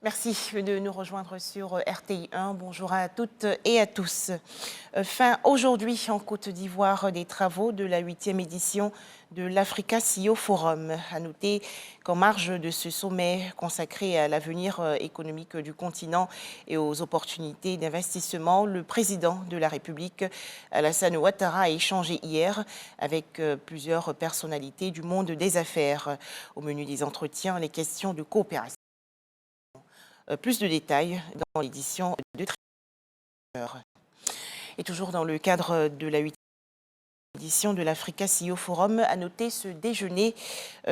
Merci de nous rejoindre sur RTI 1. Bonjour à toutes et à tous. Fin aujourd'hui en Côte d'Ivoire des travaux de la 8e édition de l'Africa CEO Forum. À noter qu'en marge de ce sommet consacré à l'avenir économique du continent et aux opportunités d'investissement, le président de la République, Alassane Ouattara, a échangé hier avec plusieurs personnalités du monde des affaires. Au menu des entretiens, les questions de coopération. Plus de détails dans l'édition de 13h. Et toujours dans le cadre de la 8e édition de l'Africa CEO Forum, à noter ce déjeuner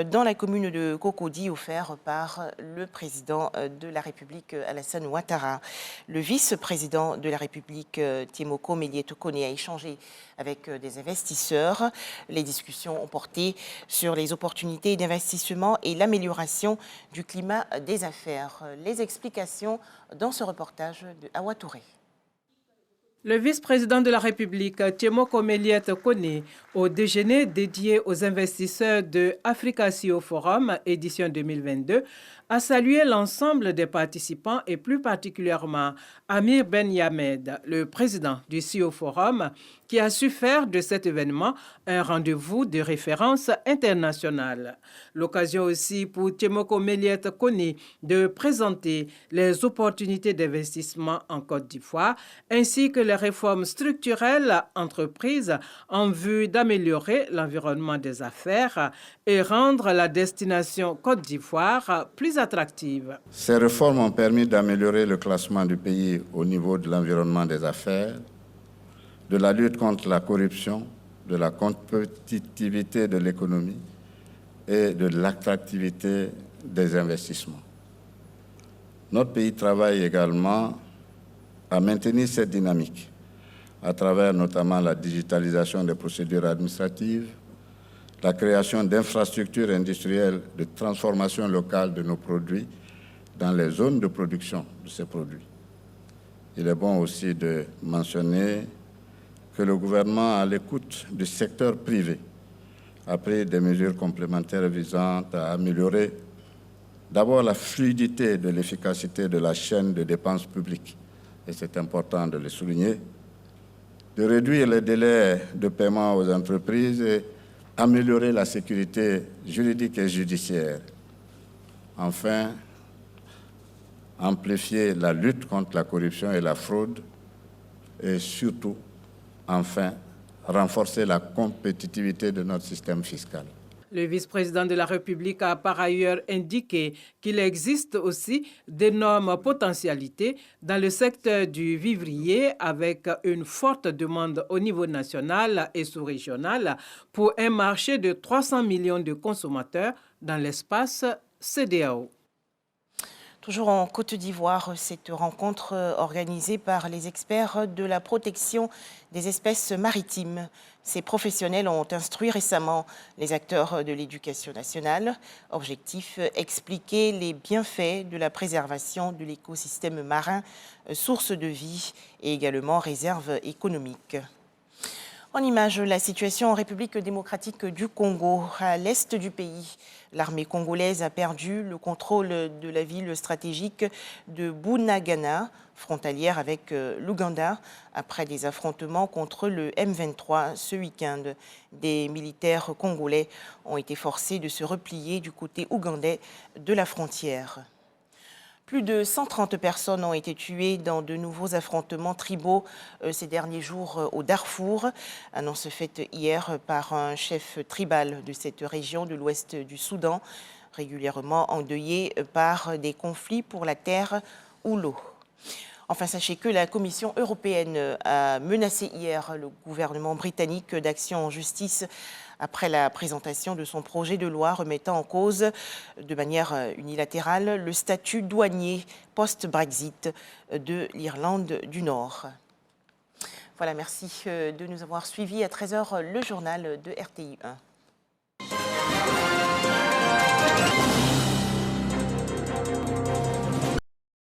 dans la commune de Cocody offert par le président de la République, Alassane Ouattara. Le vice-président de la République, Temoko Meliette-Kone, a échangé avec des investisseurs. Les discussions ont porté sur les opportunités d'investissement et l'amélioration du climat des affaires. Les explications dans ce reportage de Awa Touré. Le vice-président de la République, Temoko Meliette-Kone, au déjeuner dédié aux investisseurs de Africa CEO Forum, édition 2022, a salué l'ensemble des participants et plus particulièrement Amir Ben Yamed, le président du CEO Forum, qui a su faire de cet événement un rendez-vous de référence internationale. L'occasion aussi pour Temoko Meliette-Kone de présenter les opportunités d'investissement en Côte d'Ivoire ainsi que les réformes structurelles entreprises en vue d'améliorer l'environnement des affaires et rendre la destination Côte d'Ivoire plus attractive. Ces réformes ont permis d'améliorer le classement du pays au niveau de l'environnement des affaires, de la lutte contre la corruption, de la compétitivité de l'économie et de l'attractivité des investissements. Notre pays travaille également à maintenir cette dynamique à travers notamment la digitalisation des procédures administratives, la création d'infrastructures industrielles de transformation locale de nos produits dans les zones de production de ces produits. Il est bon aussi de mentionner que le gouvernement, à l'écoute du secteur privé, a pris des mesures complémentaires visant à améliorer d'abord la fluidité de l'efficacité de la chaîne de dépenses publiques, et c'est important de le souligner, de réduire les délais de paiement aux entreprises et améliorer la sécurité juridique et judiciaire. Enfin, amplifier la lutte contre la corruption et la fraude et surtout, enfin, renforcer la compétitivité de notre système fiscal. Le vice-président de la République a par ailleurs indiqué qu'il existe aussi d'énormes potentialités dans le secteur du vivrier avec une forte demande au niveau national et sous-régional pour un marché de 300 millions de consommateurs dans l'espace CEDEAO. Toujours en Côte d'Ivoire, cette rencontre organisée par les experts de la protection des espèces maritimes. Ces professionnels ont instruit récemment les acteurs de l'éducation nationale. Objectif, expliquer les bienfaits de la préservation de l'écosystème marin, source de vie et également réserve économique. En image, la situation en République démocratique du Congo, à l'est du pays. L'armée congolaise a perdu le contrôle de la ville stratégique de Bunagana, frontalière avec l'Ouganda, après des affrontements contre le M23 ce week-end. Des militaires congolais ont été forcés de se replier du côté ougandais de la frontière. Plus de 130 personnes ont été tuées dans de nouveaux affrontements tribaux ces derniers jours au Darfour. Annonce faite hier par un chef tribal de cette région de l'ouest du Soudan, régulièrement endeuillé par des conflits pour la terre ou l'eau. Enfin, sachez que la Commission européenne a menacé hier le gouvernement britannique d'action en justice après la présentation de son projet de loi remettant en cause de manière unilatérale le statut douanier post-Brexit de l'Irlande du Nord. Voilà, merci de nous avoir suivis. À 13h, le journal de RTI 1.